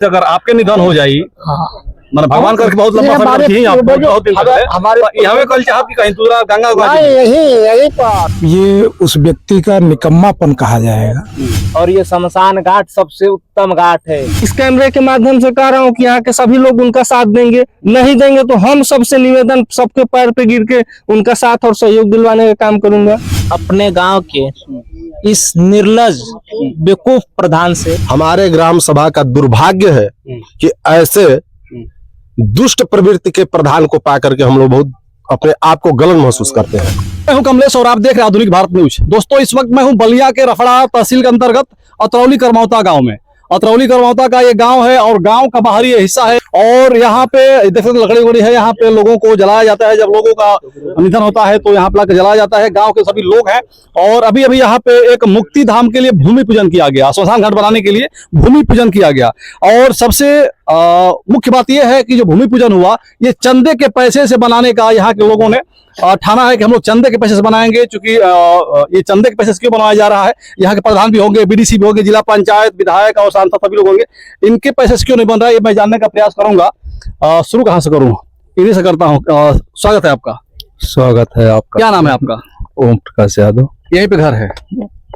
अगर आपके निधन हो जाई, हाँ। मतलब भगवान करके बहुत लंबा समय थी आप बहुत दिन तक हमारे यहाँ कल चाह की कहीं दूसरा गंगा यही पर ये उस व्यक्ति का निकम्मापन कहा जाएगा। और ये शमशान घाट सबसे उत्तम घाट है। इस कैमरे के माध्यम से कह रहा हूँ कि यहाँ के सभी लोग उनका साथ देंगे, नहीं देंगे तो हम सबसे निवेदन सबके पैर पे गिर के उनका साथ और सहयोग दिलवाने का काम करूंगा। अपने गांव के इस निर्लज बेवकूफ प्रधान से हमारे ग्राम सभा का दुर्भाग्य है कि ऐसे दुष्ट प्रवृत्ति के प्रधान को पाकर के हम लोग बहुत अपने आप को गलत महसूस करते हैं। मैं हूं कमलेश और आप देख रहे हैं आधुनिक भारत न्यूज। दोस्तों इस वक्त मैं हूं बलिया के रफड़ा तहसील के अंतर्गत अतरौली करमौता गांव में। अतरौली करमौता का ये गांव है और गांव का बाहरी हिस्सा है और यहाँ पे देखो लकड़ी उकड़ी है। यहाँ पे लोगों को जलाया जाता है, जब लोगों का निधन होता है तो यहाँ पे लाकर जलाया जाता है। गांव के सभी लोग हैं और अभी अभी यहाँ पे एक मुक्ति धाम के लिए भूमि पूजन किया गया, श्मशान घाट बनाने के लिए भूमि पूजन किया गया। और सबसे मुख्य बात यह है कि जो भूमि पूजन हुआ ये चंदे के पैसे से बनाने का यहाँ के लोगों ने ठाना है कि हम लोग चंदे के पैसे से बनाएंगे। चूंकि ये चंदे के पैसे से क्यों बनाया जा रहा है, यहाँ के प्रधान भी होंगे, बीडीसी भी होंगे, जिला पंचायत, विधायक और सांसद सभी लोग होंगे, इनके पैसे से क्यों नहीं बन रहा है ये मैं जानने का प्रयास करूंगा। शुरू कहाँ से करूँ? इन्हीं से करता हूँ। स्वागत है आपका। स्वागत है आपका। क्या नाम है आपका? ओम प्रकाश यादव। यहीं पे घर है?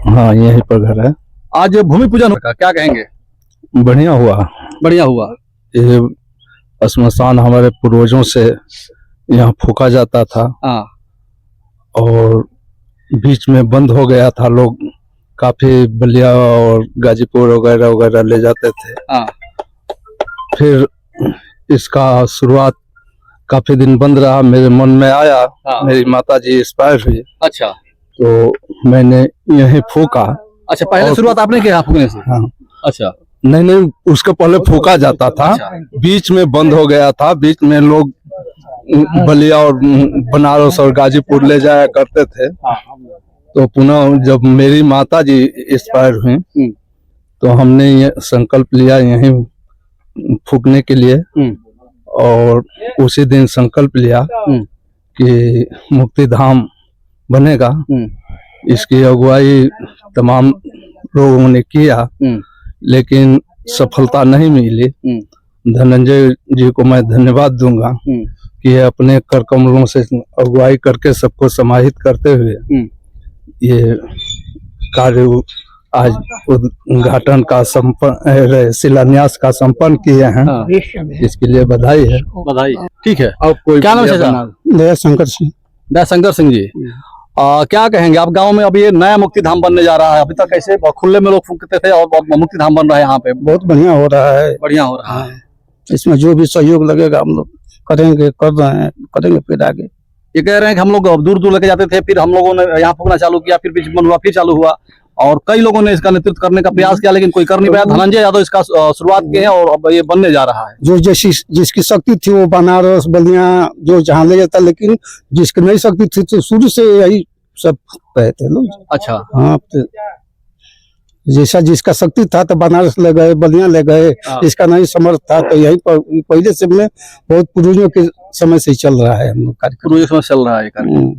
हाँ यहीं पर घर है। आज भूमि पूजन का क्या कहेंगे? बढ़िया हुआ। बढ़िया हुआ। ये श्मशान हमारे पूर्वजों से यहाँ फूका जाता था और बीच में बंद हो गया था। लोग काफी बलिया और गाजीपुर वगैरह वगैरह ले जाते थे। फिर इसका शुरुआत काफी दिन बंद रहा। मेरे मन में आया, मेरी माता जी एक्सपायर हुई। अच्छा। तो मैंने यहीं फूका। अच्छा, पहले शुरुआत आपने किया फूकने से? हाँ। अच्छा। नहीं, उसके पहले फूका जाता था। अच्छा। बीच में बंद हो गया था। बीच में लोग बलिया और बनारस और गाजीपुर ले जाया करते थे। तो पुनः जब मेरी माता जी एक्सपायर हुई तो हमने ये संकल्प लिया यहीं फूकने के लिए। और उसी दिन संकल्प लिया कि मुक्ति धाम बनेगा। इसकी अगुवाई तमाम लोगों ने किया लेकिन सफलता नहीं मिली। धनंजय जी को मैं धन्यवाद दूंगा कि ये अपने कर कमलों से अगुवाई करके सबको समाहित करते हुए ये कार्य आज उद्घाटन का शिलान्यास का संपन्न किए हैं। इसके लिए बधाई है। बधाई। ठीक है। अब कोई क्या नाम है? दयाशंकर सिंह। दयाशंकर सिंह जी, क्या कहेंगे आप? गांव में अभी ये नया मुक्ति धाम बनने जा रहा है। अभी तक कैसे खुले में लोग फूकते थे और मुक्ति धाम बन रहा है यहाँ पे। बहुत बढ़िया हो रहा है। बढ़िया हो रहा है। इसमें जो भी सहयोग लगेगा हम लोग करेंगे, कर रहे हैं, करेंगे फिर आगे। ये कह रहे हैं कि हम लोग दूर दूर लेके जाते थे, फिर हम लोगों ने यहाँ फूकना चालू किया, फिर बीच बन हुआ, फिर चालू हुआ और कई लोगों ने इसका नेतृत्व करने का प्रयास किया लेकिन कोई कर नहीं पाया। धनंजय यादव इसका शुरुआत किए हैं और अब ये बनने जा रहा है। जो जिसकी शक्ति थी वो बनारस बलिया जो जहाँ ले जाता, लेकिन जिसकी नहीं शक्ति थी तो शुरू से यही सब कहते लोग। अच्छा। हाँ, तो जैसा जिसका शक्ति था तो बनारस ले गए, बलिया ले गए। जिसका नहीं समर्थ था तो यही पर पहले से में बहुत पूर्वजों के समय से ही चल रहा है। हम लोग कार्यक्रम पूर्वजों समय चल रहा है कार्यक्रम।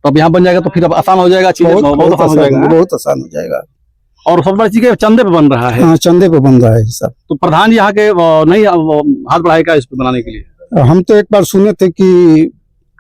तो अब यहाँ बन जाएगा तो फिर अब आसान हो जाएगा, चीजें बहुत आसान हो जाएगा। बहुत आसान हो जाएगा। और सबसे बड़ी चीज है चंदे पे बन रहा है। हाँ, चंदे पे बन रहा है सब। तो प्रधान जी यहाँ के नहीं हाथ बढ़ाएगा इस पे बनाने के लिए? हम तो एक बार सुने थे कि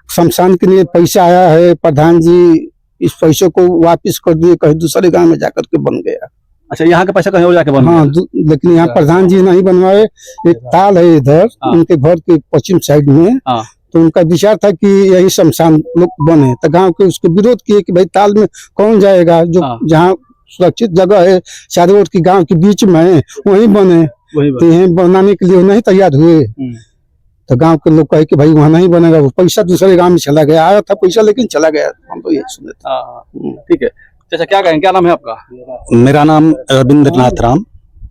शमशान के लिए पैसा आया है, प्रधान जी इस पैसे को वापस कर दिए, कहीं दूसरे गांव में जाकर के बन गया। अच्छा, यहाँ का पैसा कहीं और जाके बन गया? हाँ, लेकिन यहाँ प्रधान जी नहीं बनवाए। एक ताल है इधर उनके घर के पश्चिम साइड में, तो उनका विचार था कि यही शमशान लोग बने। तो गांव के उसको विरोध किए कि भाई ताल में कौन जाएगा, जो जहाँ सुरक्षित जगह है चारों ओर की गांव के बीच में वहीं बने। तो यहीं बनाने के लिए नहीं तैयार हुए। तो गांव के लोग कहे कि भाई वहाँ नहीं बनेगा, वो पैसा दूसरे गांव में चला गया। आया था पैसा लेकिन चला गया। हम तो यही सुने थे। ठीक है। अच्छा, क्या कहें? क्या नाम है आपका? मेरा नाम रविंद्रनाथ राम,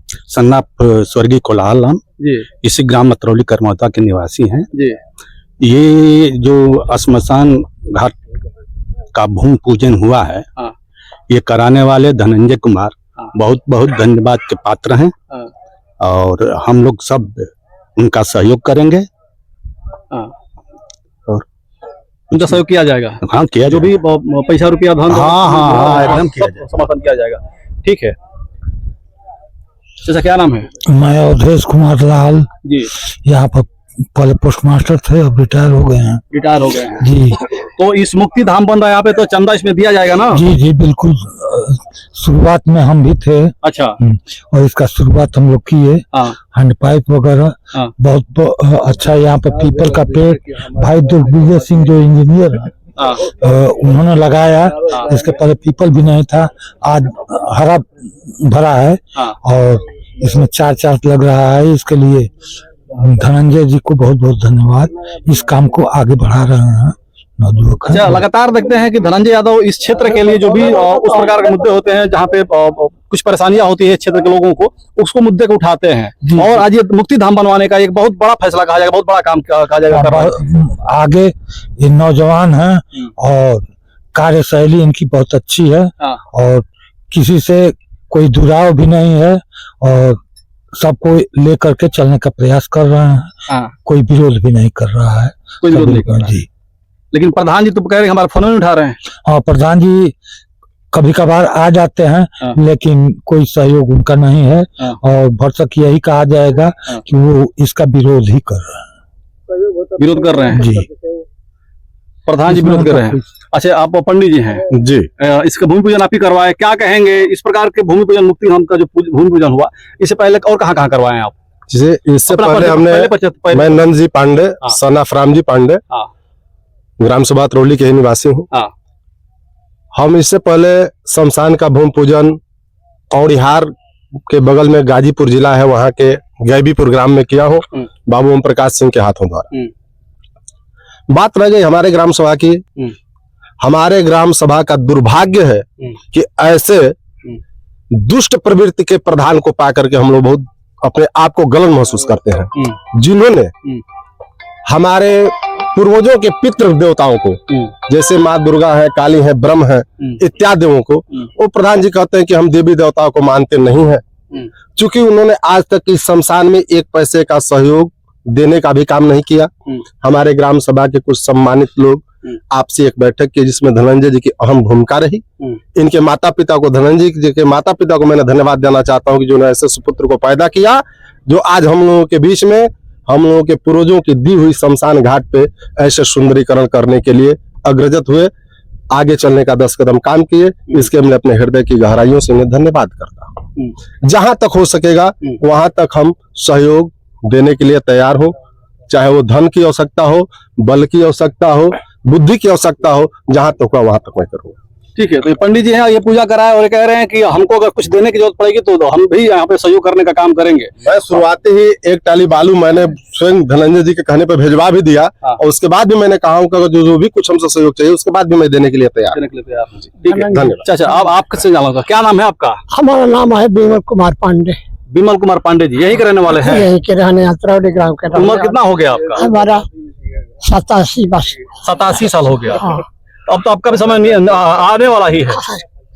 सन्नाप स्वर्गीय कोलाहल राम जी। इसी ग्राम अतरौली करमौता के निवासी हैं जी। ये जो श्मशान घाट का भूमि पूजन हुआ है, ये कराने वाले धनंजय कुमार बहुत बहुत धन्यवाद के पात्र हैं और हम लोग सब उनका सहयोग करेंगे और उनका सहयोग किया जाएगा। हाँ, किया जो भी पैसा रुपया धन हाँ एकदम समर्थन किया जाएगा। ठीक है। जैसा क्या नाम है? मैं अवधेश कुमार लाल, जी, यहाँ पर पहले पोस्ट मास्टर थे, अब रिटायर हो गए हैं। रिटायर हो गए हैं। जी तो इस मुक्ति धाम बन रहा है यहाँ पे, तो चंदा इसमें दिया जाएगा ना? जी जी बिल्कुल। शुरुआत में हम भी थे अच्छा। और इसका शुरुआत हम लोग किए, हाँ हैंड पाइप वगैरह हाँ बहुत अच्छा। यहाँ पर पीपल का पेड़ भाई दुर्विजय सिंह जो इंजीनियर हैं, हाँ उन्होंने लगाया। इसके पहले पीपल भी नहीं था, आज हरा भरा है हाँ। और इसमें चार लग रहा है। इसके लिए धनंजय जी को बहुत बहुत धन्यवाद। इस काम को आगे बढ़ा रहे हैं नवयुवक। अच्छा, लगातार देखते हैं कि धनंजय यादव इस क्षेत्र के लिए जो भी उस प्रकार के मुद्दे होते हैं जहाँ पे कुछ परेशानियां होती है क्षेत्र के लोगों को, उसको मुद्दे को उठाते हैं। और आज ये मुक्ति धाम बनवाने का एक बहुत बड़ा फैसला कहा जाएगा, बहुत बड़ा काम कहा जाएगा कर रहा है। आगे ये नौजवान हैं और कार्यशैली इनकी बहुत अच्छी है और किसी से कोई दुराव भी नहीं है और सबको लेकर के चलने का प्रयास कर रहे हैं। कोई विरोध भी नहीं कर रहा है, कोई विरोध नहीं कर रहा है। जी। लेकिन प्रधान जी तो कह रहे हैं हमारे फोन नहीं उठा रहे हैं। हाँ, प्रधान जी कभी कभार आ जाते हैं लेकिन कोई सहयोग उनका नहीं है और भरसक यही कहा जाएगा कि वो इसका विरोध ही कर रहे हैं। विरोध कर रहे हैं जी, प्रधान जी विरोध कर रहे हैं। अच्छा, आप पंडित जी हैं जी। इसका भूमि पूजन आप ही करवाए, क्या कहेंगे इस प्रकार के भूमि पूजन मुक्ति धाम का जो भूमि पूजन हुआ, इससे पहले और कहाँ करवाए हैं आप? जैसे इससे अपना पहले हमने मैं नंद जी पांडे, सन ऑफ राम जी पांडे, ग्राम सभा अतरौली के ही निवासी हूँ। हम इससे पहले शमशान का भूमि पूजन औड़िहार के बगल में गाजीपुर जिला है, वहाँ के गैबीपुर ग्राम में किया हूँ, बाबू ओम प्रकाश सिंह के हाथों द्वारा। बात रह गई हमारे ग्राम सभा की। हमारे ग्राम सभा का दुर्भाग्य है कि ऐसे दुष्ट प्रवृत्ति के प्रधान को पा करके हम लोग बहुत अपने आप को गलन महसूस करते हैं, जिन्होंने हमारे पूर्वजों के पितृ देवताओं को, जैसे माँ दुर्गा है, काली है, ब्रह्म है इत्यादियों को, वो प्रधान जी कहते हैं कि हम देवी देवताओं को मानते नहीं है। चूंकि उन्होंने आज तक इस शमशान में एक पैसे का सहयोग देने का भी काम नहीं किया। हमारे ग्राम सभा के कुछ सम्मानित लोग आपसी एक बैठक की जिसमें धनंजय जी की अहम भूमिका रही। इनके माता पिता को, धनंजय जी के माता पिता को मैंने धन्यवाद देना चाहता हूं कि जिन्होंने ऐसे सुपुत्र को पैदा किया, जो आज हम लोगों के बीच में हम लोगों के पूर्वजों की दी हुई शमशान घाट पे ऐसे सुंदरीकरण करने के लिए अग्रसर हुए, आगे चलने का 10 कदम काम किए। इसके मैं अपने हृदय की गहराइयों से इन्हें धन्यवाद करता हूँ। जहां तक हो सकेगा वहां तक हम सहयोग देने के लिए तैयार हो, चाहे वो धन की आवश्यकता हो, बल की आवश्यकता हो, बुद्धि की आवश्यकता हो, जहां तक हो वहां तक मैं करूंगा। ठीक है, तो ये पंडित जी हैं, ये पूजा कराए और ये कह रहे हैं कि हमको अगर कुछ देने की जरूरत पड़ेगी तो हम भी यहाँ पे सहयोग करने का काम करेंगे। मैं शुरुआती ही 1 टाली बालू मैंने स्वयं धनंजय जी के कहने पर भेजवा भी दिया और उसके बाद भी मैंने कहा हूँ कि जो भी कुछ हमसे सहयोग चाहिए उसके बाद भी मैं देने के लिए तैयार हूं। ठीक है, धन्यवाद। अच्छा, अब आप किससे जाना, क्या नाम है आपका? हमारा नाम है विमल कुमार पांडे। विमल कुमार पांडे जी यही के रहने वाले हैं? यही के रहने अतरौली ग्राम के। उम्र कितना हो गया आपका? हमारा 87 वर्ष। 87 साल हो गया। अब तो आपका भी समय नहीं आने वाला ही है।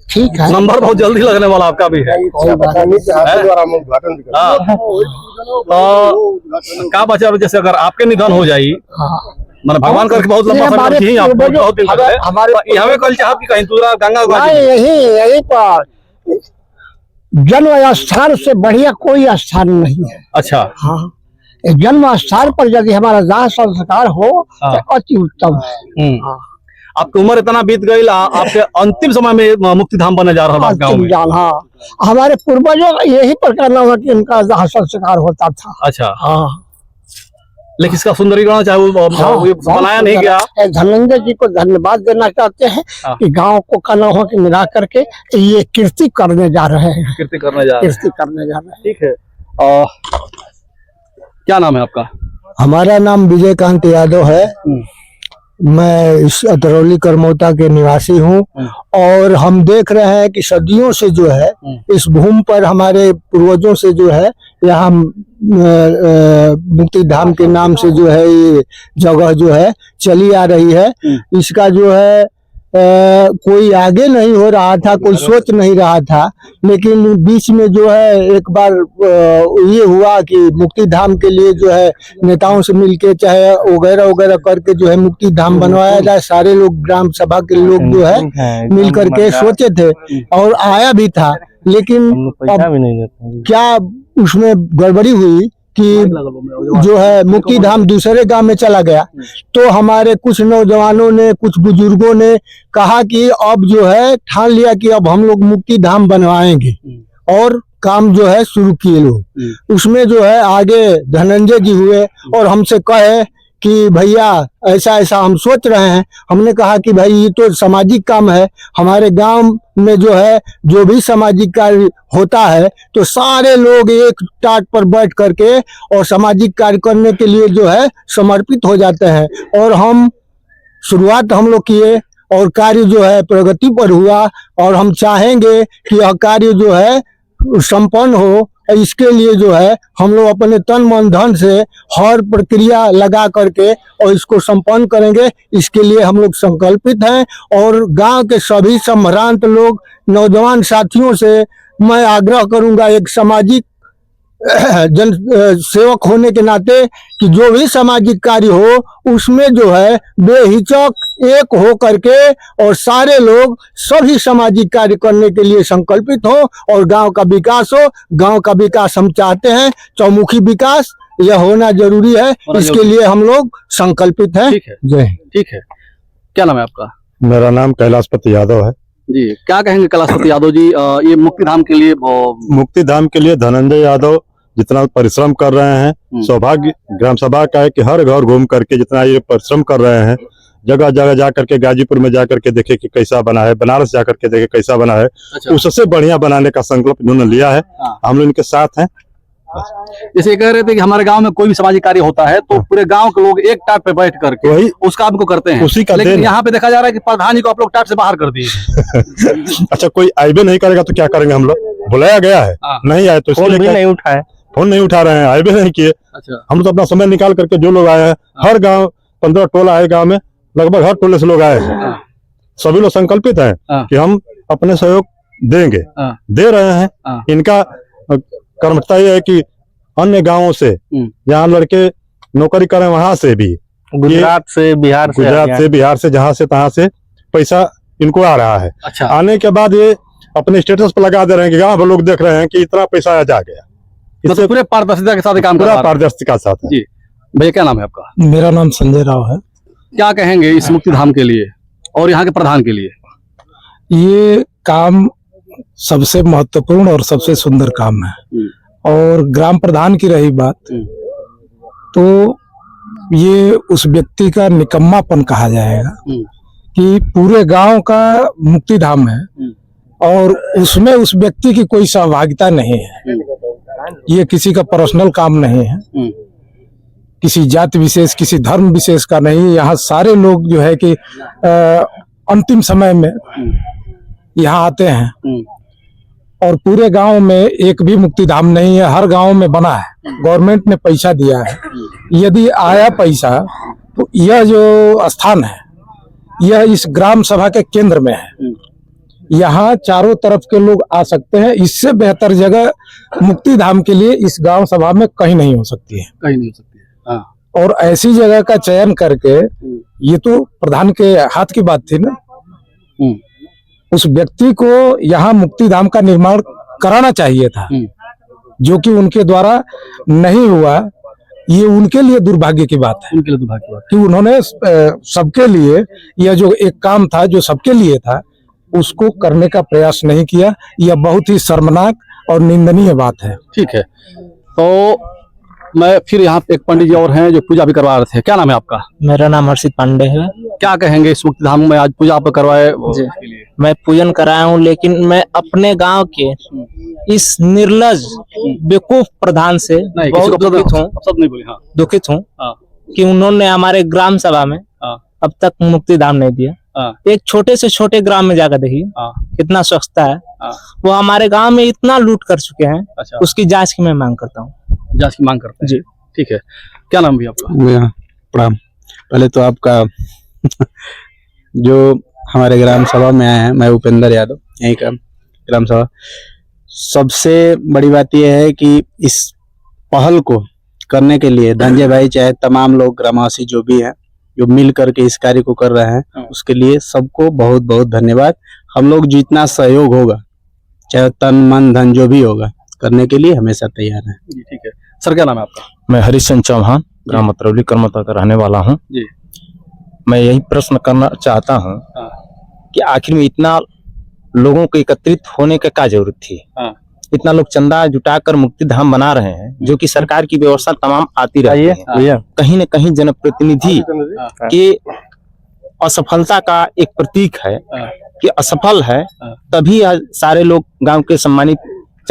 ठीक है, नंबर बहुत जल्दी लगने वाला आपका भी है। क्या बचा, जैसे अगर आपके निधन हो जाई, मैंने भगवान करके बहुत लंबा समय थी आप बहुत दिन तक हमारे हमें कल चाह की कहीं दूसरा गंगा यही पर जन्म स्थान से बढ़िया कोई स्थान नहीं है। अच्छा, हाँ, जन्म स्थान पर यदि हमारा दाह संस्कार हो तो अति उत्तम है। आपकी उम्र इतना बीत गई, आपके अंतिम समय में मुक्ति धाम बनने जा रहा है गाँव में। हाँ, हमारे पूर्वजों का यही प्रकार हुआ कि उनका दाह संस्कार होता था। अच्छा, हाँ, लेकिन इसका सुंदरीकरण चाहे वो बनाया नहीं गया। धनंजय जी को धन्यवाद देना चाहते हैं कि गांव को कलहों की मिला करके ये कीर्ति करने जा रहे हैं। कीर्ति करने जा रहे हैं। ठीक है, क्या नाम है आपका? हमारा नाम विजयकांत यादव है। मैं इस अतरौली करमौता के निवासी हूँ और हम देख रहे हैं कि सदियों से जो है इस भूमि पर हमारे पूर्वजों से जो है यहाँ मुक्ति धाम के नाम से जो है ये जगह जो है चली आ रही है। इसका जो है कोई आगे नहीं हो रहा था, कोई सोच नहीं रहा था, लेकिन बीच में जो है एक बार ये हुआ कि मुक्ति धाम के लिए जो है नेताओं से मिलके चाहे वगैरह वगैरह करके जो है मुक्ति धाम बनवाया जाए। सारे लोग ग्राम सभा के लोग जो है मिल करके सोचे थे और आया भी था, लेकिन अब क्या उसमें गड़बड़ी हुई कि जो है मुक्ति धाम दूसरे गांव में चला गया, तो हमारे कुछ नौजवानों ने, कुछ बुजुर्गों ने कहा कि अब जो है ठान लिया कि अब हम लोग मुक्ति धाम बनवाएंगे और काम जो है शुरू किए लोग। उसमें जो है आगे धनंजय जी हुए और हमसे कहे कि भैया ऐसा ऐसा हम सोच रहे हैं। हमने कहा कि भाई ये तो सामाजिक काम है, हमारे गांव में जो है जो भी सामाजिक कार्य होता है तो सारे लोग एक टाट पर बैठ करके और सामाजिक कार्य करने के लिए जो है समर्पित हो जाते हैं। और हम शुरुआत हम लोग किए और कार्य जो है प्रगति पर हुआ और हम चाहेंगे कि यह कार्य जो है संपन्न हो। इसके लिए जो है हम लोग अपने तन मन धन से हर प्रक्रिया लगा करके और इसको संपन्न करेंगे। इसके लिए हम लोग संकल्पित हैं और गांव के सभी संभ्रांत लोग, नौजवान साथियों से मैं आग्रह करूंगा एक सामाजिक जन सेवक होने के नाते कि जो भी सामाजिक कार्य हो उसमें जो है बेहिचक एक हो करके और सारे लोग सभी सामाजिक कार्य करने के लिए संकल्पित हो और गांव का विकास हो। गांव का विकास हम चाहते हैं, चौमुखी विकास यह होना जरूरी है, इसके लिए हम लोग संकल्पित हैं। ठीक है, जय। ठीक है। क्या नाम है आपका? मेरा नाम कैलाशपति यादव है जी। क्या कहेंगे कैलाशपति यादव जी, ये मुक्ति धाम के लिए मुक्ति धाम के लिए धनंजय यादव जितना परिश्रम कर रहे हैं, सौभाग्य ग्राम सभा का है कि हर घर घूम करके जितना ये परिश्रम कर रहे हैं, जगह जगह जा करके गाजीपुर में जा करके देखे कि कैसा बना है, बनारस जा करके देखे कैसा बना है। अच्छा। उससे बढ़िया बनाने का संकल्प इन्होंने लिया है। हम लोग इनके साथ हैं। जैसे कह रहे थे कि हमारे गांव में कोई भी सामाजिक कार्य होता है तो पूरे गांव के लोग एक टाट पे बैठ करके वही उस काम को करते हैं, उसी का लेकिन देन। यहाँ पे देखा जा रहा है कि प्रधान जी को आप लोग टाट से बाहर कर दिए। अच्छा, कोई आईबे नहीं करेगा तो क्या करेंगे? हम लोग बुलाया गया है, नहीं आए तो फोन भी नहीं उठाए, फोन नहीं उठा रहे हैं, आईबे नहीं किए। अच्छा। हम तो अपना समय निकाल करके जो लोग आए हैं, हर गांव 15 टोला है गांव में, लगभग हर टोले से लोग आए हैं। सभी लोग संकल्पित हैं कि हम अपने सहयोग देंगे, दे रहे हैं। इनका कर्मठता ये है कि अन्य गांवों से जहाँ लड़के नौकरी करें वहां से भी, गुजरात से, बिहार से, जहाँ से तहाँ से पैसा इनको आ रहा है। अच्छा। आने के बाद ये अपने स्टेटस पर लगा दे रहे हैं कि गाँव लोग देख रहे हैं कि इतना पैसा आ जा गया। इससे पूरे पारदर्शिता के साथ काम कर रहा है। पारदर्शिता के साथ है। जी भैया, क्या नाम है आपका? मेरा नाम संजय राव है। क्या कहेंगे इस मुक्ति धाम के लिए और यहाँ के प्रधान के लिए? ये काम सबसे महत्वपूर्ण और सबसे सुंदर काम है। और ग्राम प्रधान की रही बात, तो ये उस व्यक्ति का निकम्मापन कहा जाएगा कि पूरे गांव का मुक्ति धाम है और उसमें उस व्यक्ति की कोई सहभागिता नहीं है। ये किसी का पर्सनल काम नहीं है, किसी जाति विशेष, किसी धर्म विशेष का नहीं। यहाँ सारे लोग जो है कि अंतिम समय में यहाँ आते हैं और पूरे गांव में एक भी मुक्ति धाम नहीं है, हर गांव में बना है। गवर्नमेंट ने पैसा दिया है। यदि आया पैसा तो यह जो स्थान है यह इस ग्राम सभा के केंद्र में है। यहाँ चारों तरफ के लोग आ सकते हैं। इससे बेहतर जगह मुक्ति धाम के लिए इस गांव सभा में कहीं नहीं हो सकती है, कहीं नहीं हो सकती है। हाँ। और ऐसी जगह का चयन करके, ये तो प्रधान के हाथ की बात थी ना, उस व्यक्ति को यहाँ मुक्ति धाम का निर्माण कराना चाहिए था, जो कि उनके द्वारा नहीं हुआ। ये उनके लिए दुर्भाग्य की बात है, उनके लिए दुर्भाग्य की बात कि उन्होंने सबके लिए यह जो एक काम था जो सबके लिए था उसको करने का प्रयास नहीं किया। यह बहुत ही शर्मनाक और निंदनीय बात है। ठीक है। तो मैं फिर यहाँ पे एक पंडित जी और हैं जो पूजा भी करवा रहे थे। क्या नाम है आपका? मेरा नाम हर्षित पांडे है। क्या कहेंगे इस मुक्ति धाम में आज पूजा आप करवाए? मैं पूजन कराया हूँ, लेकिन मैं अपने गांव के इस निर्लज बेवकूफ प्रधान से बहुत दुखित हूँ। सब नहीं बोले। हाँ। दुखित हूँ कि उन्होंने हमारे ग्राम सभा में अब तक मुक्ति धाम नहीं दिया। एक छोटे से छोटे ग्राम में जाकर देखिए कितना स्वच्छता है। वो हमारे गांव में इतना लूट कर चुके हैं। अच्छा। उसकी जांच की मैं मांग करता हूँ। जांच की मांग करते हैं जी। ठीक है। क्या नाम भी आपका? प्रणाम। पहले तो आपका जो हमारे ग्राम सभा में आए हैं, मैं उपेंद्र यादव, यहीं का ग्राम सभा। सबसे बड़ी बात यह है कि इस पहल को करने के लिए धनंजय भाई चाहे तमाम लोग ग्रामवासी जो भी हैं, जो मिल करके इस कार्य को कर रहे हैं, उसके लिए सबको बहुत बहुत धन्यवाद। हम लोग जितना सहयोग होगा, चाहे तन मन धन जो भी होगा, करने के लिए हमेशा तैयार हैं। जी ठीक है सर, क्या नाम है आपका? मैं हरिश्चंद्र चौहान ग्राम अतरौली करमौता का रहने वाला हूँ जी। मैं यही प्रश्न करना चाहता हूँ कि आखिर में इतना लोगों को एकत्रित होने का क्या जरूरत थी? इतना लोग चंदा जुटाकर मुक्ति धाम बना रहे हैं, जो कि सरकार की व्यवस्था तमाम आती रहती है। कहीं न कहीं जनप्रतिनिधि के असफलता का एक प्रतीक है कि असफल है, तभी आज सारे लोग गांव के सम्मानित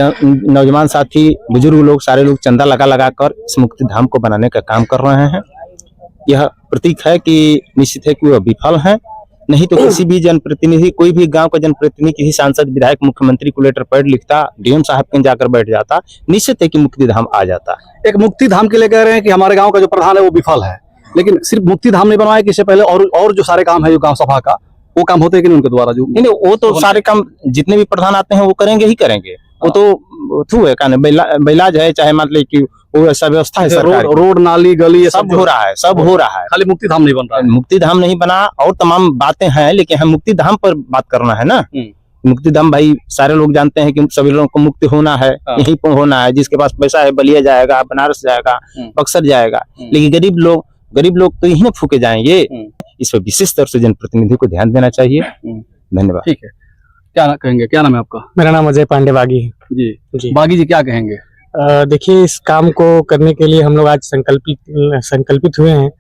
नौजवान साथी, बुजुर्ग लोग, सारे लोग चंदा लगा कर इस मुक्ति धाम को बनाने का काम कर रहे हैं। यह प्रतीक है कि निश्चित है कि वह विफल है। नहीं तो किसी भी जनप्रतिनिधि, कोई भी गांव का जनप्रतिनिधि, किसी सांसद, विधायक, मुख्यमंत्री को लेटर पैड लिखता, डीएम साहब के जाकर बैठ जाता, निश्चित है कि मुक्ति धाम आ जाता। एक मुक्ति धाम के लिए कह रहे हैं कि हमारे गांव का जो प्रधान है वो विफल है, लेकिन सिर्फ मुक्ति धाम नहीं बनवाया कि इससे पहले और जो सारे काम है जो गांव सभा का, वो काम होते हैं कि नहीं उनके द्वारा? जो नहीं, वो तो सारे काम जितने भी प्रधान आते हैं वो करेंगे ही करेंगे। वो तो थ्रू है, बैलाज है, चाहे मान ली कि वो ऐसा व्यवस्था है सरकार की। रोड नाली गली ये सब हो रहा है, सब हो रहा है, खाली मुक्ति धाम नहीं बन रहा है। मुक्ति धाम नहीं बना, और तमाम बातें हैं, लेकिन हम मुक्ति धाम पर बात करना है ना। मुक्ति धाम भाई सारे लोग जानते हैं कि सभी लोगों को मुक्ति होना है, यहीं पर होना है। जिसके पास पैसा है बलिया जाएगा, बनारस जाएगा, बक्सर जाएगा, लेकिन गरीब लोग तो यहीं फूके जाएंगे। इस पर विशेष तौर से जनप्रतिनिधि को ध्यान देना चाहिए। धन्यवाद। ठीक है, क्या कहेंगे? क्या नाम है आपका? मेरा नाम अजय पांडे बागी है। जी बागी जी, क्या कहेंगे? देखिए, इस काम को करने के लिए हम लोग आज संकल्पित हुए हैं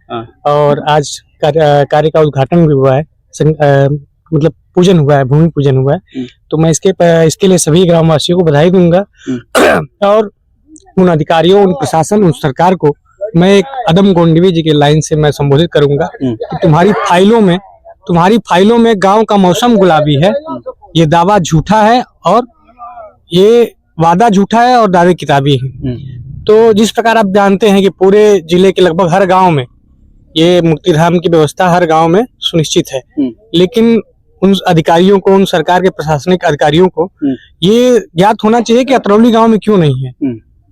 और आज कार्य का उद्घाटन भी हुआ है, मतलब पूजन हुआ है, भूमि पूजन हुआ है। तो मैं इसके लिए सभी ग्रामवासियों को बधाई दूंगा और उन अधिकारियों, उन प्रशासन, उन सरकार को मैं एक अदम गोंडवी जी के लाइन से मैं संबोधित करूंगा कि तुम्हारी फाइलों में गांव का मौसम गुलाबी है, ये दावा झूठा है और ये वादा झूठा है और दावे किताबी है। तो जिस प्रकार आप जानते हैं कि पूरे जिले के लगभग हर गांव में ये मुक्ति धाम की व्यवस्था हर गांव में सुनिश्चित है, लेकिन उन अधिकारियों को, उन सरकार के प्रशासनिक अधिकारियों को ये ज्ञात होना चाहिए कि अतरौली गांव में क्यों नहीं है,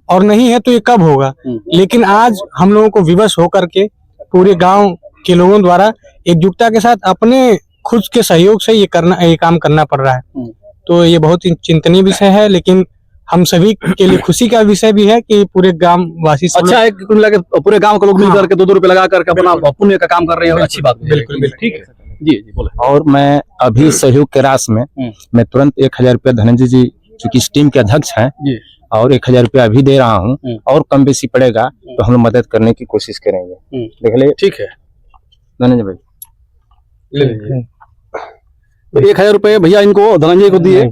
और नहीं है तो ये कब होगा। लेकिन आज हम लोगों को विवश होकर के पूरे गांव के लोगों द्वारा एकजुटता के साथ अपने खुद के सहयोग से ये काम करना पड़ रहा है। तो ये बहुत ही चिंतनीय विषय है, लेकिन हम सभी के लिए खुशी का विषय भी है कि पूरे गांव वासी अच्छा है कि कुल मिला के पूरे गांव के लोग मिल करके 2-2 रुपए लगा करके अपना पुण्य का काम कर रहे हैं, अच्छी बात है। बिल्कुल ठीक है जी बोले। और मैं अभी सहयोग के रास में मैं तुरंत 1000 रुपया धनंजय जी चूंकि इस टीम के अध्यक्ष हैं और 1000 रुपया अभी दे रहा हूँ, और कम बेसी पड़ेगा तो हम लोग मदद करने की कोशिश करेंगे। देख ले, ठीक है धनंजय भाई। 1000 रुपए भैया इनको धनंजय को दिए,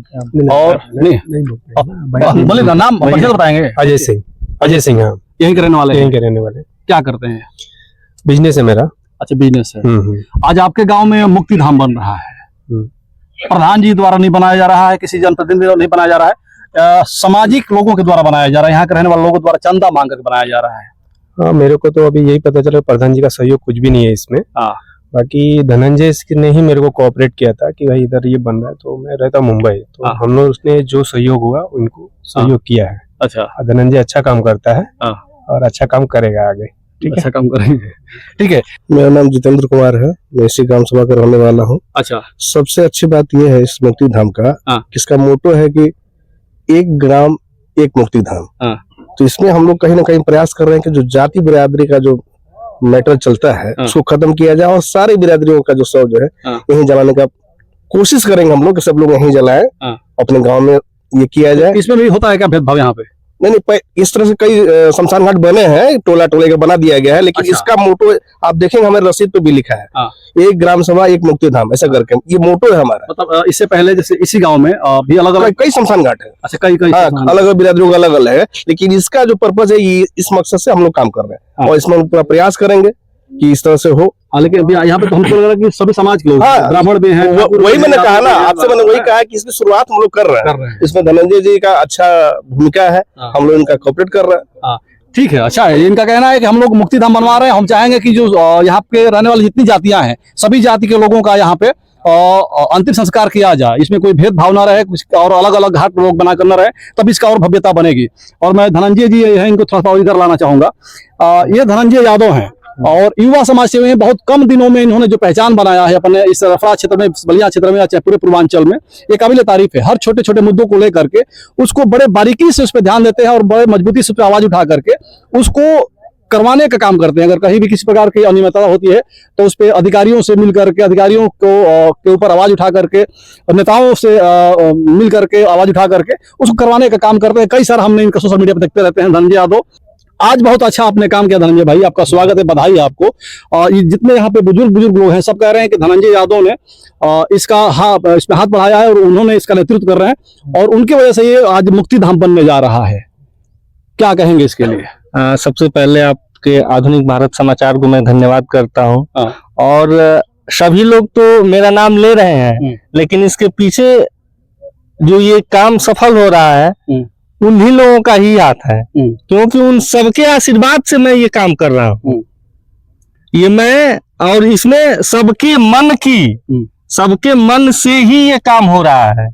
और नहीं बोले ना, नाम बताएंगे? अजय सिंह। हाँ, यहीं के रहने वाले? यहीं के रहने वाले। क्या करते हैं? बिजनेस है मेरा। अच्छा, बिजनेस है। आज आपके गांव में मुक्ति धाम बन रहा है, प्रधान जी द्वारा नहीं बनाया जा रहा है, किसी जनप्रतिनिधि द्वारा नहीं बनाया जा रहा है, सामाजिक लोगों के द्वारा बनाया जा रहा है, यहाँ के रहने वाले लोगों द्वारा चंदा मांग कर बनाया जा रहा है। हाँ, मेरे को तो अभी यही पता चला प्रधान जी का सहयोग कुछ भी नहीं है इसमें। बाकी धनंजय ने ही मेरे को कोऑपरेट किया था कि भाई इधर ये बन रहा है, तो मैं रहता मुंबई, तो हम लोग उसने जो सहयोग हुआ उनको सहयोग किया है। अच्छा, धनंजय अच्छा काम करता है और अच्छा काम करेगा आगे। ठीक है, अच्छा काम करेंगे। ठीक है, मेरा नाम जितेंद्र कुमार है, मैं इसी ग्राम सभा का रहने वाला हूँ। अच्छा, सबसे अच्छी बात यह है इस मुक्ति धाम का, इसका मोटो है कि एक ग्राम एक मुक्ति धाम। तो इसमें हम लोग कहीं ना कहीं प्रयास कर रहे हैं कि जो जाति बिरादरी का जो मैटर चलता है उसको खत्म किया जाए, और सारी बिरादरियों का जो शव जो है यहीं जलाने का कोशिश करेंगे हम लोग कि सब लोग यहीं जलाएं, अपने गांव में ये किया जाए। इसमें भी होता है क्या भेदभाव यहाँ पे? नहीं, इस तरह से कई शमशान घाट बने हैं, टोला का बना दिया गया है, लेकिन अच्छा। इसका मोटो आप देखेंगे हमारे रसीद पे भी लिखा है, एक ग्राम सभा एक मुक्ति धाम, ऐसा करके ये मोटो है हमारा। मतलब इससे पहले जैसे इसी गांव में भी अलग अलग कई शमशान घाट है। अच्छा, कई अलग अलग बिरादरियों का अलग अलग है, लेकिन इसका जो पर्पज है ये इस मकसद से हम लोग काम कर रहे हैं, और इसमें पूरा प्रयास करेंगे कि इस तरह से हो। लेकिन अभी यहाँ पे तो हमको लग रहा है कि सभी समाज के लोग, ब्राह्मण भी हैं। वही मैंने कहा ना आपसे, मैंने वही कहा कि इसकी शुरुआत हम लोग कर रहे हैं। इसमें धनंजय जी का अच्छा भूमिका है, हम लोग इनका कोऑपरेट कर रहे हैं। ठीक है, अच्छा है। इनका कहना है कि हम लोग मुक्ति धाम बनवा रहे हैं, हम चाहेंगे कि जो यहाँ पे रहने वाली जितनी जातियां हैं, सभी जाति के लोगों का यहाँ पे अंतिम संस्कार किया जाए, इसमें कोई भेदभाव ना रहे, कुछ और अलग अलग घाट लोग बना कर न रहे, तब इसका और भव्यता बनेगी। और मैं धनंजय जी है, इनको थोड़ा सा इधर लाना चाहूंगा। ये धनंजय यादव हैं, और युवा समाज सेवी हैं। बहुत कम दिनों में इन्होंने जो पहचान बनाया है अपने इस रफड़ा क्षेत्र में, बलिया क्षेत्र में या चाहे पूरे पूर्वांचल में, ये काबिल तारीफ है। हर छोटे छोटे मुद्दों को लेकर के उसको बड़े बारीकी से उस पर ध्यान देते हैं और बड़े मजबूती से उस पर आवाज उठा करके उसको करवाने का काम करते हैं। अगर कहीं भी किसी प्रकार की अनियमितता होती है तो उस पर अधिकारियों से मिल करके, अधिकारियों को के ऊपर आवाज उठा करके, नेताओं से मिल करके आवाज उठा करके उसको करवाने का काम करते हैं। कई सारा हमने इनका सोशल मीडिया पर देखते रहते हैं। धनंजय यादव, आज बहुत अच्छा आपने काम किया धनंजय भाई, आपका स्वागत है, बधाई है आपको। ये जितने यहाँ पे बुजुर्ग लोग हैं सब कह रहे हैं कि धनंजय यादव ने इसमें हाथ बढ़ाया है और उन्होंने इसका नेतृत्व कर रहे हैं और उनकी वजह से ये आज मुक्ति धाम बनने जा रहा है। क्या कहेंगे इसके लिए? सबसे पहले आपके आधुनिक भारत समाचार को मैं धन्यवाद करता हूं। और सभी लोग तो मेरा नाम ले रहे हैं, लेकिन इसके पीछे जो ये काम सफल हो रहा है उन्हीं लोगों का ही हाथ है, क्योंकि उन सबके आशीर्वाद से मैं ये काम कर रहा हूँ। ये मैं और इसमें सबके मन से ही ये काम हो रहा है।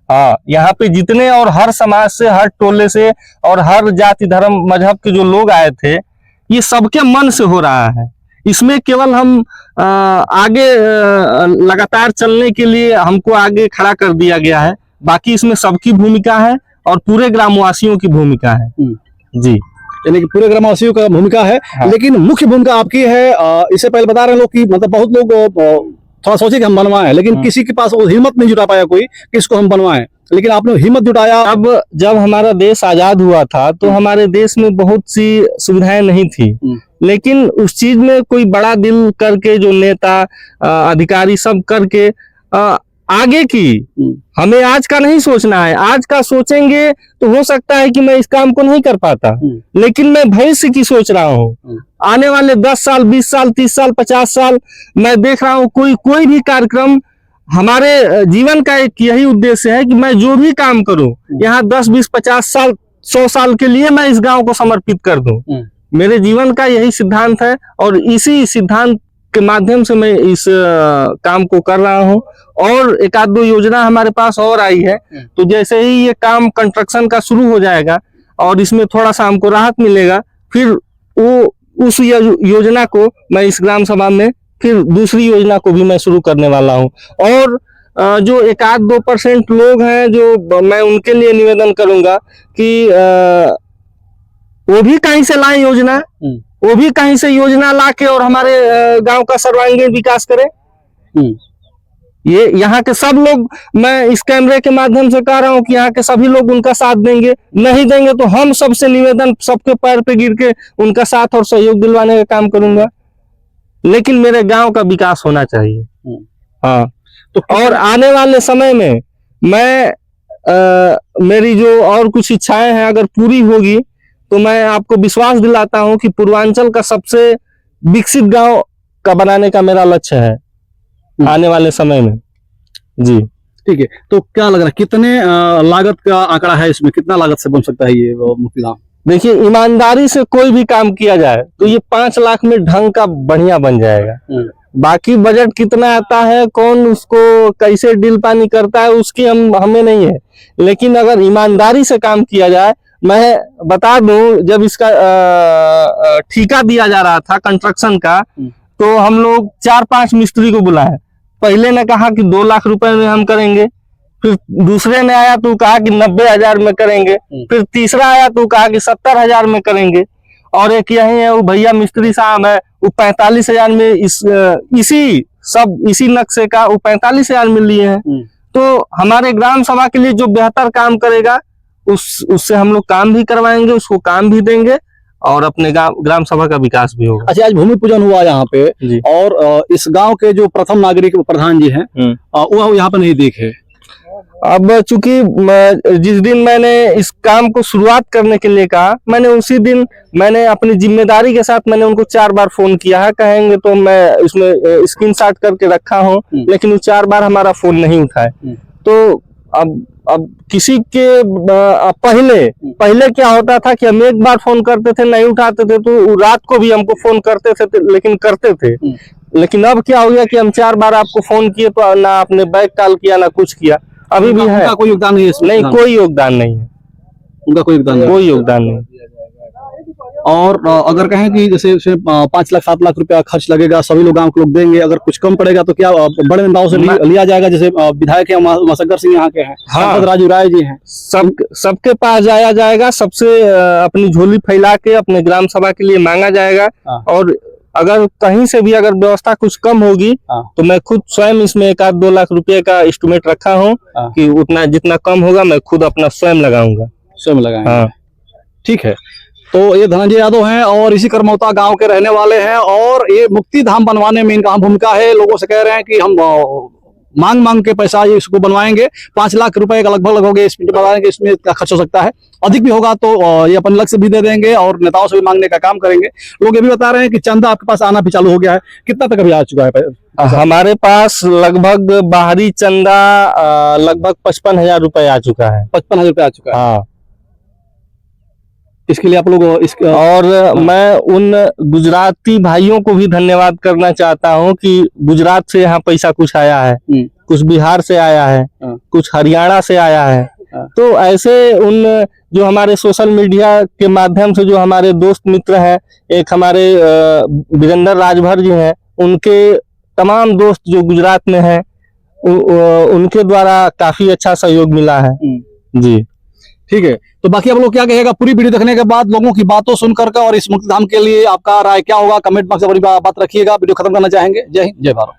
हाँ, यहाँ पे जितने और हर समाज से, हर टोले से और हर जाति धर्म मजहब के जो लोग आए थे, ये सबके मन से हो रहा है। इसमें केवल हम आगे लगातार चलने के लिए हमको आगे खड़ा कर दिया गया है, बाकी इसमें सबकी भूमिका है और पूरे ग्रामवासियों की भूमिका है। जी, यानी कि पूरे ग्रामवासियों का भूमिका है। हाँ। लेकिन मुख्य भूमिका आपकी है। इससे पहले बता रहे हैं लोग कि मतलब बहुत लोग थोड़ा सोचे कि हम बनवाएं, लेकिन किसी के पास वो हिम्मत नहीं जुटा पाया कोई कि इसको हम बनवाएं, लेकिन आपने हिम्मत जुटाया। अब जब हमारा देश आजाद हुआ था तो हमारे देश में बहुत सी सुविधाएं नहीं थी, लेकिन उस चीज में कोई बड़ा दिल करके जो नेता अधिकारी सब करके आगे की, हमें आज का नहीं सोचना है। आज का सोचेंगे तो हो सकता है कि मैं इस काम को नहीं कर पाता, लेकिन मैं भविष्य की सोच रहा हूँ। आने वाले 10 साल, 20 साल, 30 साल, 50 साल मैं देख रहा हूँ कोई भी कार्यक्रम, हमारे जीवन का एक यही उद्देश्य है कि मैं जो भी काम करूं यहाँ 10, 20, 50 साल, 100 साल के लिए मैं इस गांव को समर्पित कर दूं। मेरे जीवन का यही सिद्धांत है और इसी सिद्धांत के माध्यम से मैं इस काम को कर रहा हूं। और एक आध दो योजना हमारे पास और आई है, तो जैसे ही ये काम कंस्ट्रक्शन का शुरू हो जाएगा और इसमें थोड़ा सा हमको राहत मिलेगा, फिर वो उस योजना को मैं इस ग्राम सभा में फिर दूसरी योजना को भी मैं शुरू करने वाला हूं। और जो 1-2% लोग हैं, जो मैं उनके लिए निवेदन करूंगा कि वो भी कहीं से लाएं योजना, वो भी कहीं से योजना लाके और हमारे गांव का सर्वांगीण विकास करें। ये यहाँ के सब लोग, मैं इस कैमरे के माध्यम से कह रहा हूँ कि यहाँ के सभी लोग उनका साथ देंगे। नहीं देंगे तो हम सबसे निवेदन, सबके पैर पे गिर के उनका साथ और सहयोग दिलवाने का काम करूंगा, लेकिन मेरे गांव का विकास होना चाहिए। हाँ, तो और आने वाले समय में मैं मेरी जो और कुछ इच्छाएं हैं अगर पूरी होगी तो मैं आपको विश्वास दिलाता हूं कि पूर्वांचल का सबसे विकसित गांव का बनाने का मेरा लक्ष्य है आने वाले समय में। जी, ठीक है। तो क्या लग रहा है, कितने लागत का आंकड़ा है इसमें, कितना लागत से बन सकता है ये मुक्ति धाम? देखिए, ईमानदारी से कोई भी काम किया जाए तो ये 5 लाख में ढंग का बढ़िया बन जाएगा। बाकी बजट कितना आता है, कौन उसको कैसे डील पानी करता है, उसकी हमें नहीं है, लेकिन अगर ईमानदारी से काम किया जाए। मैं बता दूं, जब इसका ठेका दिया जा रहा था कंस्ट्रक्शन का, तो हम लोग 4-5 मिस्त्री को बुलाए। पहले ने कहा कि 2 लाख रुपए में हम करेंगे, फिर दूसरे ने आया तो कहा कि 90,000 में करेंगे, फिर तीसरा आया तो कहा कि 70,000 में करेंगे, और एक यही है वो भैया मिस्त्री साहब है, वो 45,000 में इसी नक्शे का वो 45,000 में लिए हैं। तो हमारे ग्राम सभा के लिए जो बेहतर काम करेगा उससे हम लोग काम भी करवाएंगे, उसको काम भी देंगे और अपने ग्राम सभा का विकास भी होगा। अच्छा, आज भूमि पूजन हुआ यहाँ पे और इस गांव के जो प्रथम नागरिक प्रधान जी हैं वो यहाँ पे नहीं देखे। अब चूंकि जिस दिन मैंने इस काम को शुरुआत करने के लिए कहा, मैंने उसी दिन मैंने अपनी जिम्मेदारी के साथ मैंने उनको 4 बार फोन किया है। कहेंगे तो मैं इसमें स्क्रीनशॉट करके रखा हूँ, लेकिन वो 4 बार हमारा फोन नहीं उठाए। तो अब किसी के पहले क्या होता था कि हम एक बार फोन करते थे, नहीं उठाते थे, तो रात को भी हमको फोन करते थे, लेकिन करते थे। लेकिन अब क्या हो गया कि हम 4 बार आपको फोन किए तो ना आपने बैक कॉल किया, ना कुछ किया। अभी भी है, कोई योगदान नहीं है इसमें? नहीं, कोई योगदान नहीं है, उनका कोई योगदान नहीं। कोई योगदान नहीं। और अगर कहें कि जैसे 5 लाख 7 लाख रुपया खर्च लगेगा, सभी लोग गांव के लोग देंगे, अगर कुछ कम पड़ेगा तो क्या बड़े नेताओं से लिया जाएगा? जैसे विधायक है मसग्गर सिंह यहाँ के हैं, हाँ। राजू राय जी हैं, सबके पास जाया जाएगा, सबसे अपनी झोली फैला के अपने ग्राम सभा के लिए मांगा जाएगा। और अगर कहीं से भी अगर व्यवस्था कुछ कम होगी तो मैं खुद स्वयं इसमें 1-2 लाख रुपए का एस्टिमेट रखा हूँ कि उतना जितना कम होगा मैं खुद अपना स्वयं लगाऊंगा। स्वयं लगाएंगे। हाँ, ठीक है। तो ये धनंजय यादव हैं और इसी करमौता गांव के रहने वाले हैं और ये मुक्ति धाम बनवाने में इनका भूमिका है। लोगों से कह रहे हैं कि हम मांग के पैसा ये इसको बनवाएंगे। 5 लाख रुपए का लगभग होंगे, इसमें बताएंगे इसमें क्या खर्च हो सकता है, अधिक भी होगा तो ये अपन अलग से भी दे देंगे और नेताओं से भी मांगने का काम करेंगे। लोग ये भी बता रहे हैं कि चंदा आपके पास आना भी चालू हो गया है, कितना तक अभी आ चुका है? हमारे पास लगभग बाहरी चंदा लगभग 55,000 रुपए आ चुका है। 55,000 रुपए आ चुका है। हाँ, इसके लिए आप लोग और मैं उन गुजराती भाइयों को भी धन्यवाद करना चाहता हूं कि गुजरात से यहाँ पैसा कुछ आया है, कुछ बिहार से आया है, कुछ हरियाणा से आया है। तो ऐसे उन जो हमारे सोशल मीडिया के माध्यम से जो हमारे दोस्त मित्र हैं, एक हमारे वीरेंद्र राजभर जी हैं, उनके तमाम दोस्त जो गुजरात में हैं उनके द्वारा काफी अच्छा सहयोग मिला है जी। ठीक है। तो बाकी आप लोग क्या कहेगा पूरी वीडियो देखने के बाद, लोगों की बातों सुनकर और इस मुक्ति धाम के लिए आपका राय क्या होगा? कमेंट बॉक्स में बड़ी बात रखिएगा। वीडियो खत्म करना चाहेंगे। जय हिंद, जय भारत।